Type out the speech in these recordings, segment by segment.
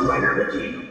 Dosm Rider with you.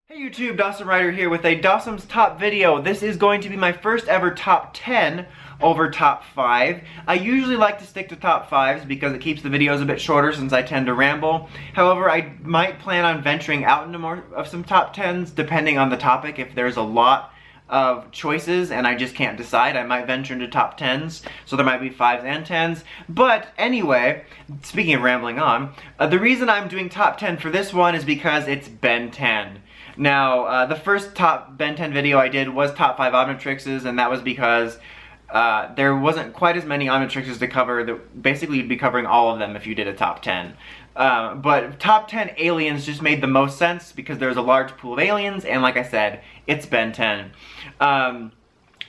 Hey YouTube, Dosm Rider here with a Dosm's Top video. This is going to be my first ever top 10 over top 5. I usually like to stick to top 5s because it keeps the videos a bit shorter since I tend to ramble. However, I might plan on venturing out into more of some top 10s depending on the topic. If there's a lot of choices and I just can't decide, I might venture into top 10s, so there might be 5s and 10s. But anyway, speaking of rambling on, the reason I'm doing top 10 for this one is because it's Ben 10. Now, the first top Ben 10 video I did was top 5 Omnitrixes, and that was because there wasn't quite as many Omnitrixes to cover. Basically, you'd be covering all of them if you did a top 10. But top 10 aliens just made the most sense because there's a large pool of aliens, and like I said, it's Ben 10.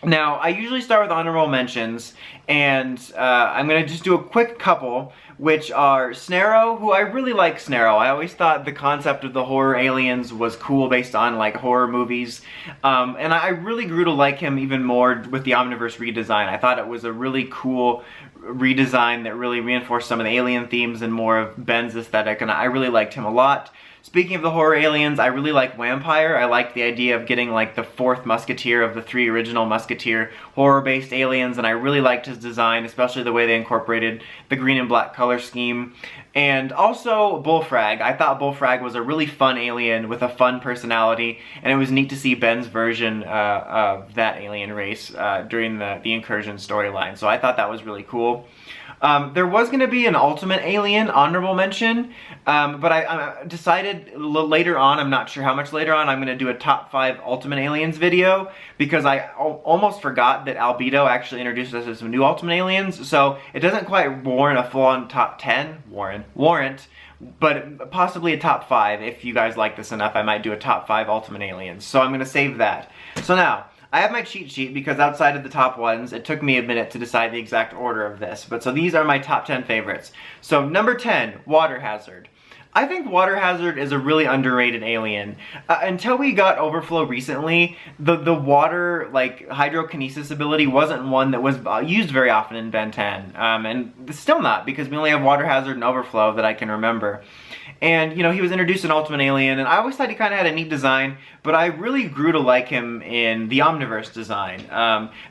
Now, I usually start with honorable mentions, and I'm going to just do a quick couple, which are Snarrow, who I really like Snarrow. I always thought the concept of the horror aliens was cool based on, like, horror movies, and I really grew to like him even more with the Omniverse redesign. I thought it was a really cool redesign that really reinforced some of the alien themes and more of Ben's aesthetic, and I really liked him a lot. Speaking of the horror aliens, I really like Vampire. I like the idea of getting like the fourth musketeer of the 3 original musketeer horror-based aliens, and I really liked his design, especially the way they incorporated the green and black color scheme. And also Bullfrag. I thought Bullfrag was a really fun alien with a fun personality, and it was neat to see Ben's version of that alien race during the incursion storyline. So I thought that was really cool. There was going to be an Ultimate Alien honorable mention, but I decided later on, I'm not sure how much later on, I'm going to do a top 5 Ultimate Aliens video, because I almost forgot that Albedo actually introduced us to some new Ultimate Aliens, so it doesn't quite warrant a full-on top 10, warrant, but possibly a top 5. If you guys like this enough, I might do a top 5 Ultimate Aliens, so I'm going to save that. So now, I have my cheat sheet because outside of the top ones, it took me a minute to decide the exact order of this. But so these are my top 10 favorites. So number 10, Water Hazard. I think Water Hazard is a really underrated alien. Until we got Overflow recently, the water, like, hydrokinesis ability wasn't one that was used very often in Ben 10. And still not, because we only have Water Hazard and Overflow that I can remember. And, you know, he was introduced in Ultimate Alien, and I always thought he kind of had a neat design, but I really grew to like him in the Omniverse design.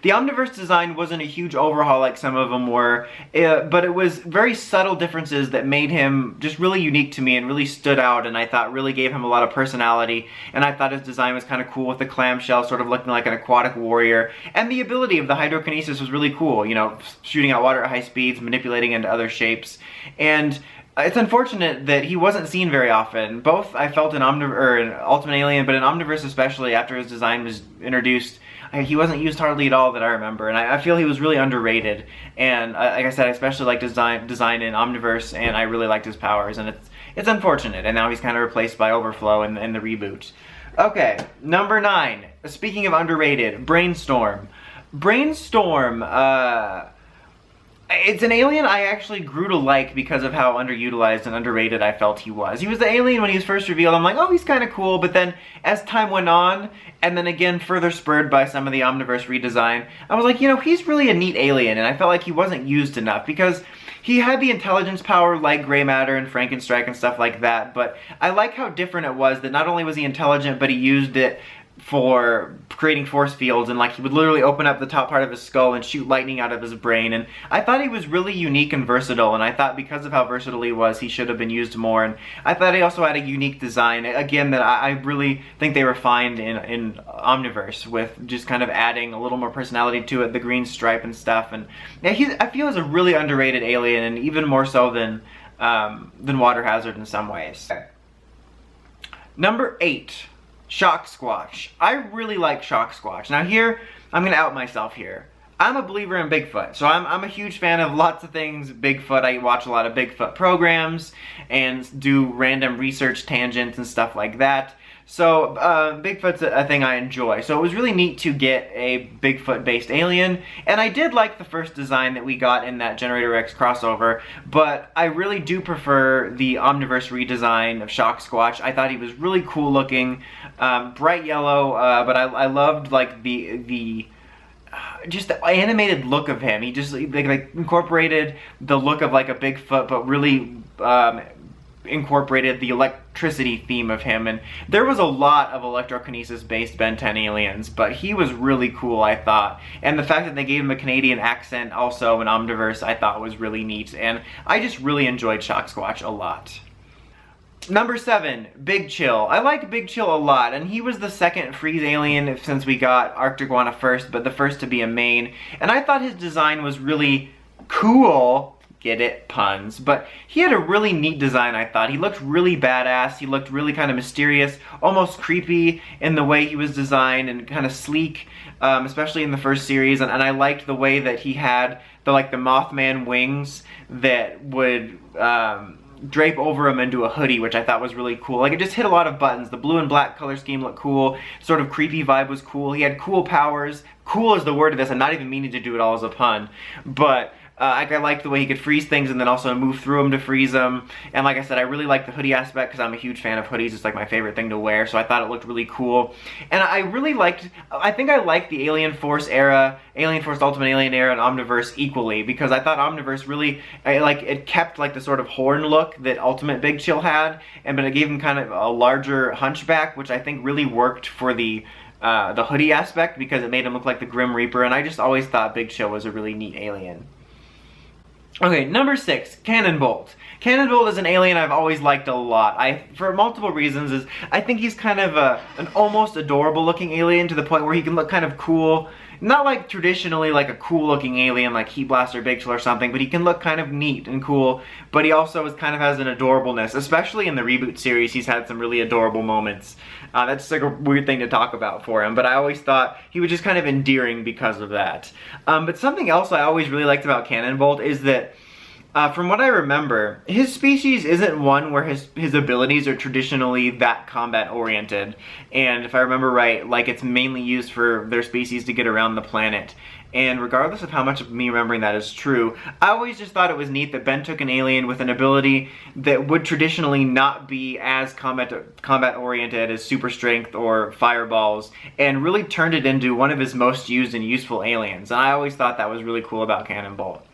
The Omniverse design wasn't a huge overhaul like some of them were, but it was very subtle differences that made him just really unique to me and really stood out, and I thought really gave him a lot of personality, and I thought his design was kind of cool with the clamshell sort of looking like an aquatic warrior, and the ability of the hydrokinesis was really cool, you know, shooting out water at high speeds, manipulating into other shapes, and it's unfortunate that he wasn't seen very often. Both I felt in Ultimate Alien, but in Omniverse especially, after his design was introduced, he wasn't used hardly at all that I remember, and I feel he was really underrated. And like I said, I especially liked his design in Omniverse, and I really liked his powers, and it's unfortunate, and now he's kind of replaced by Overflow in the reboot. Okay, number 9. Speaking of underrated, Brainstorm. Brainstorm, it's an alien I actually grew to like because of how underutilized and underrated I felt he was. He was the alien when he was first revealed. I'm like, oh, he's kind of cool, but then as time went on, and then again further spurred by some of the Omniverse redesign, I was like, you know, he's really a neat alien, and I felt like he wasn't used enough because he had the intelligence power like Gray Matter and Frankenstrike and stuff like that, but I like how different it was that not only was he intelligent, but he used it for creating force fields, and like he would literally open up the top part of his skull and shoot lightning out of his brain, and I thought he was really unique and versatile, and I thought because of how versatile he was, he should have been used more, and I thought he also had a unique design, again, that I really think they refined in Omniverse with just kind of adding a little more personality to it, the green stripe and stuff, and yeah, I feel he's a really underrated alien, and even more so than Water Hazard in some ways. Number 8. Shocksquatch. I really like Shocksquatch. Now here, I'm going to out myself here. I'm a believer in Bigfoot, so I'm a huge fan of lots of things Bigfoot. I watch a lot of Bigfoot programs and do random research tangents and stuff like that. So Bigfoot's a thing I enjoy. So it was really neat to get a Bigfoot-based alien, and I did like the first design that we got in that Generator X crossover, but I really do prefer the Omniverse redesign of Shocksquatch. I thought he was really cool looking, bright yellow, but I loved like the just the animated look of him. He just like incorporated the look of like a Bigfoot, but really incorporated the electricity theme of him, and there was a lot of electrokinesis-based Ben 10 aliens, but he was really cool, I thought. And the fact that they gave him a Canadian accent also in Omniverse, I thought was really neat, and I just really enjoyed Shocksquatch a lot. Number 7, Big Chill. I like Big Chill a lot, and he was the second freeze alien since we got Arctic-Iguana first, but the first to be a main. And I thought his design was really cool. Get it? Puns. But he had a really neat design, I thought. He looked really badass. He looked really kind of mysterious, almost creepy in the way he was designed, and kind of sleek, especially in the first series. And I liked the way that he had the Mothman wings that would drape over him into a hoodie, which I thought was really cool. Like, it just hit a lot of buttons. The blue and black color scheme looked cool. Sort of creepy vibe was cool. He had cool powers. Cool is the word of this. I'm not even meaning to do it all as a pun. But I liked the way he could freeze things and then also move through them to freeze them. And like I said, I really liked the hoodie aspect because I'm a huge fan of hoodies. It's like my favorite thing to wear, so I thought it looked really cool. And I really liked, I think I liked the Alien Force era, Alien Force Ultimate Alien era and Omniverse equally, because I thought Omniverse really, it kept like the sort of horn look that Ultimate Big Chill had, but it gave him kind of a larger hunchback, which I think really worked for the hoodie aspect because it made him look like the Grim Reaper, and I just always thought Big Chill was a really neat alien. Okay, number 6, Cannonbolt. Cannonbolt is an alien I've always liked a lot. For multiple reasons, I think he's kind of an almost adorable looking alien to the point where he can look kind of cool. Not like traditionally like a cool looking alien like Heat Blast or Big Chill or something, but he can look kind of neat and cool, but he also kind of has an adorableness, especially in the reboot series. He's had some really adorable moments. That's like a weird thing to talk about for him, but I always thought he was just kind of endearing because of that. But something else I always really liked about Cannonbolt is that from what I remember, his species isn't one where his abilities are traditionally that combat oriented. And if I remember right, like, it's mainly used for their species to get around the planet. And regardless of how much of me remembering that is true, I always just thought it was neat that Ben took an alien with an ability that would traditionally not be as combat oriented as super strength or fireballs, and really turned it into one of his most used and useful aliens. And I always thought that was really cool about Cannonbolt.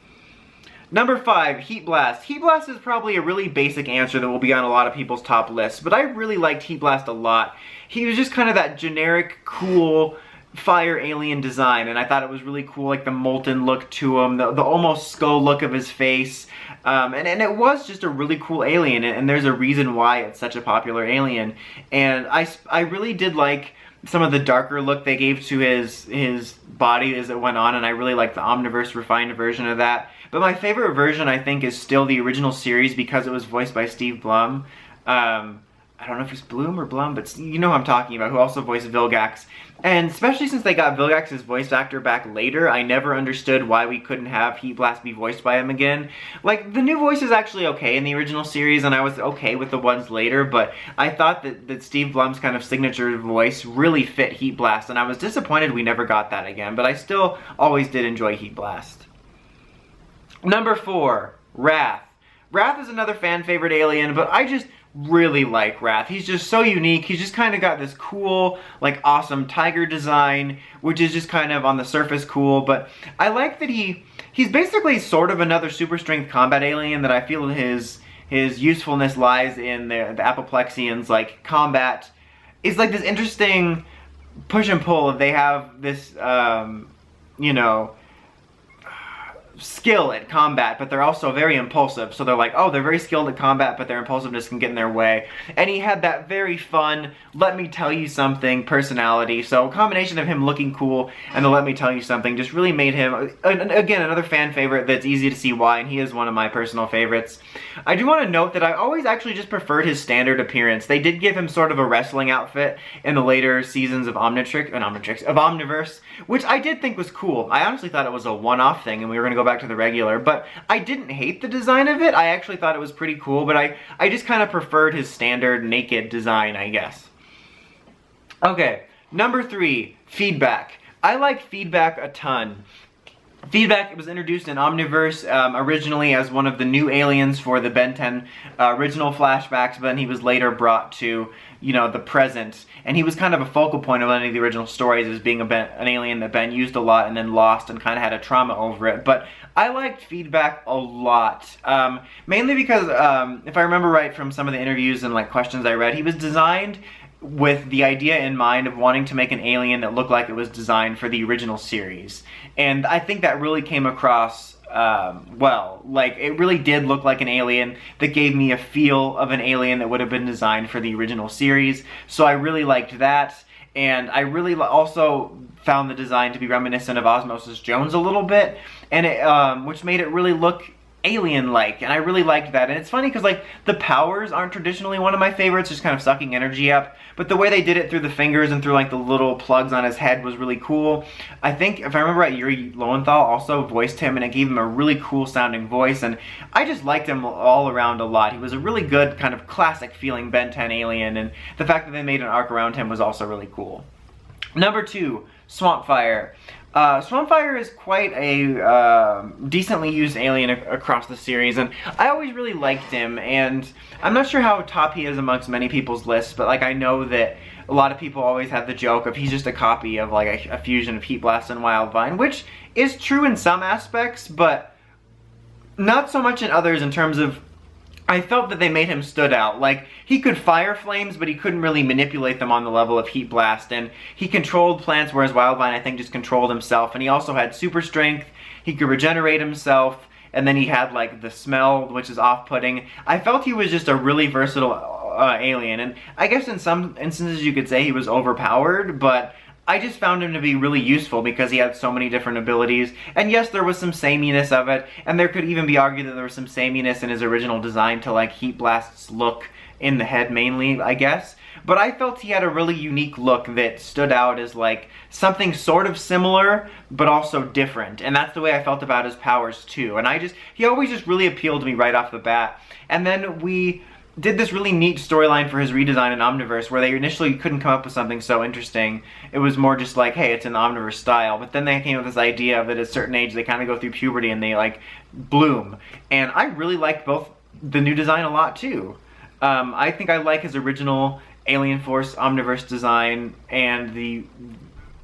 Number 5, Heat Blast. Heat Blast is probably a really basic answer that will be on a lot of people's top lists, but I really liked Heat Blast a lot. He was just kind of that generic, cool fire alien design, and I thought it was really cool, like the molten look to him, the almost skull look of his face, and it was just a really cool alien, and there's a reason why it's such a popular alien. And I really did like some of the darker look they gave to his body as it went on, and I really liked the Omniverse refined version of that. But my favorite version, I think, is still the original series because it was voiced by Steve Blum. I don't know if it's Bloom or Blum, but you know who I'm talking about, who also voiced Vilgax. And especially since they got Vilgax's voice actor back later, I never understood why we couldn't have Heat Blast be voiced by him again. Like, the new voice is actually okay in the original series, and I was okay with the ones later, but I thought that Steve Blum's kind of signature voice really fit Heat Blast, and I was disappointed we never got that again, but I still always did enjoy Heat Blast. Number 4, Wrath. Wrath is another fan favorite alien, but I just really like Wrath. He's just so unique. He's just kind of got this cool, like, awesome tiger design, which is just kind of on the surface cool, but I like that he's basically sort of another super strength combat alien that I feel his usefulness lies in the Apoplexians, like, combat is like this interesting push and pull. They have this, you know, skill at combat, but they're also very impulsive. So they're like, oh, they're very skilled at combat, but their impulsiveness can get in their way. And he had that very fun, let me tell you something personality. So a combination of him looking cool and the let me tell you something just really made him, again, another fan favorite that's easy to see why, and he is one of my personal favorites. I do want to note that I always actually just preferred his standard appearance. They did give him sort of a wrestling outfit in the later seasons of Omniverse, which I did think was cool. I honestly thought it was a one-off thing and we were going to go back to the regular, but I didn't hate the design of it. I actually thought it was pretty cool, but I just kind of preferred his standard naked design, I guess. Okay, number 3, Feedback. I like Feedback a ton. Feedback was introduced in Omniverse originally as one of the new aliens for the Ben 10 original flashbacks, but then he was later brought to, you know, the present. And he was kind of a focal point of any of the original stories as being an alien that Ben used a lot and then lost and kind of had a trauma over it. But I liked Feedback a lot, mainly because, if I remember right from some of the interviews and like questions I read, he was designed with the idea in mind of wanting to make an alien that looked like it was designed for the original series. And I think that really came across well. Like, it really did look like an alien that gave me a feel of an alien that would have been designed for the original series. So I really liked that. And I really also found the design to be reminiscent of Osmosis Jones a little bit, and it, which made it really look alien-like, and I really liked that. And it's funny because, like, the powers aren't traditionally one of my favorites, just kind of sucking energy up, but the way they did it through the fingers and through, like, the little plugs on his head was really cool. I think, if I remember right, Yuri Lowenthal also voiced him, and it gave him a really cool-sounding voice, and I just liked him all around a lot. He was a really good, kind of classic-feeling Ben 10 alien, and the fact that they made an arc around him was also really cool. Number 2, Swampfire. Swampfire is quite a decently used alien across the series, and I always really liked him, and I'm not sure how top he is amongst many people's lists, but like I know that a lot of people always have the joke of he's just a copy of like a fusion of Heat Blast and Wildvine, which is true in some aspects, but not so much in others in terms of I felt that they made him stood out. Like, he could fire flames, but he couldn't really manipulate them on the level of Heat Blast, and he controlled plants, whereas Wildvine, I think, just controlled himself, and he also had super strength, he could regenerate himself, and then he had, like, the smell, which is off-putting. I felt he was just a really versatile alien, and I guess in some instances you could say he was overpowered, but I just found him to be really useful because he had so many different abilities. And yes, there was some sameness of it, and there could even be argued that there was some sameness in his original design to like Heat Blast's look in the head mainly, I guess. But I felt he had a really unique look that stood out as like something sort of similar, but also different. And that's the way I felt about his powers too. And he always just really appealed to me right off the bat. And then we did this really neat storyline for his redesign in Omniverse where they initially couldn't come up with something so interesting. It was more just like, hey, it's in the Omniverse style. But then they came up with this idea of that at a certain age they kind of go through puberty and they like bloom. And I really liked both the new design a lot too. I think I like his original Alien Force Omniverse design and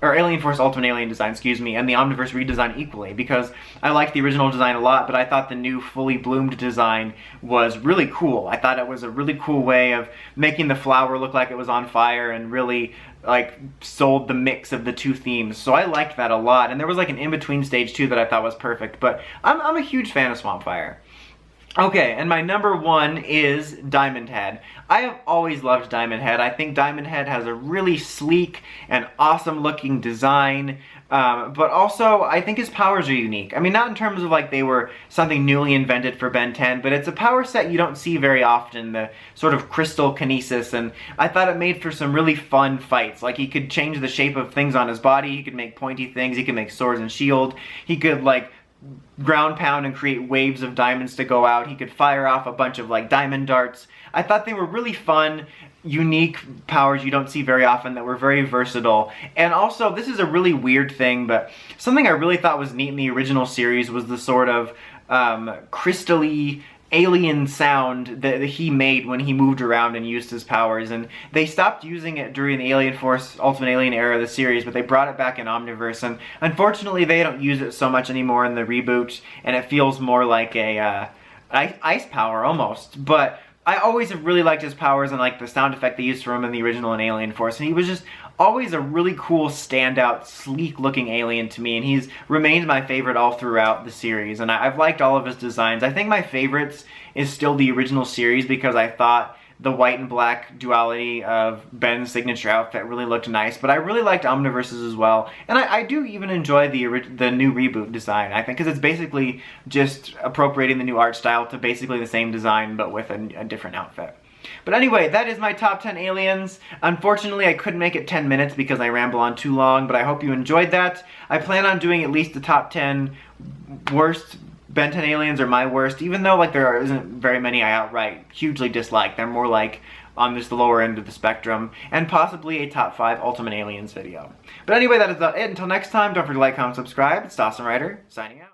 Alien Force Ultimate Alien design, excuse me, and the Omniverse redesign equally, because I liked the original design a lot, but I thought the new fully bloomed design was really cool. I thought it was a really cool way of making the flower look like it was on fire and really like sold the mix of the two themes. So I liked that a lot, and there was like an in-between stage too that I thought was perfect, but I'm a huge fan of Swampfire. Okay, and my number 1 is Diamond Head. I have always loved Diamond Head. I think Diamond Head has a really sleek and awesome looking design, but also I think his powers are unique. I mean, not in terms of like they were something newly invented for Ben 10, but it's a power set you don't see very often, the sort of crystal kinesis, and I thought it made for some really fun fights. Like, he could change the shape of things on his body, he could make pointy things, he could make swords and shield, he could like ground pound and create waves of diamonds to go out. He could fire off a bunch of like diamond darts. I thought they were really fun, unique powers you don't see very often that were very versatile. And also, this is a really weird thing, but something I really thought was neat in the original series was the sort of crystally alien sound that he made when he moved around and used his powers, and they stopped using it during the Alien Force Ultimate Alien era of the series, but they brought it back in Omniverse, and unfortunately they don't use it so much anymore in the reboot, and it feels more like a ice power almost. But I always have really liked his powers and like the sound effect they used for him in the original and Alien Force, and he was just always a really cool, standout, sleek-looking alien to me, and he's remained my favorite all throughout the series, and I've liked all of his designs. I think my favorites is still the original series because I thought the white and black duality of Ben's signature outfit really looked nice, but I really liked Omniverse's as well, and I do even enjoy the new reboot design, I think, because it's basically just appropriating the new art style to basically the same design, but with a different outfit. But anyway, that is my top 10 aliens. Unfortunately, I couldn't make it 10 minutes because I ramble on too long, but I hope you enjoyed that. I plan on doing at least the top 10 worst Ben 10 Aliens are my worst, even though like there isn't very many I outright hugely dislike. They're more like on just the lower end of the spectrum, and possibly a top 5 Ultimate Aliens video. But anyway, that is it. Until next time, don't forget to like, comment, subscribe. It's Dosm Rider, signing out.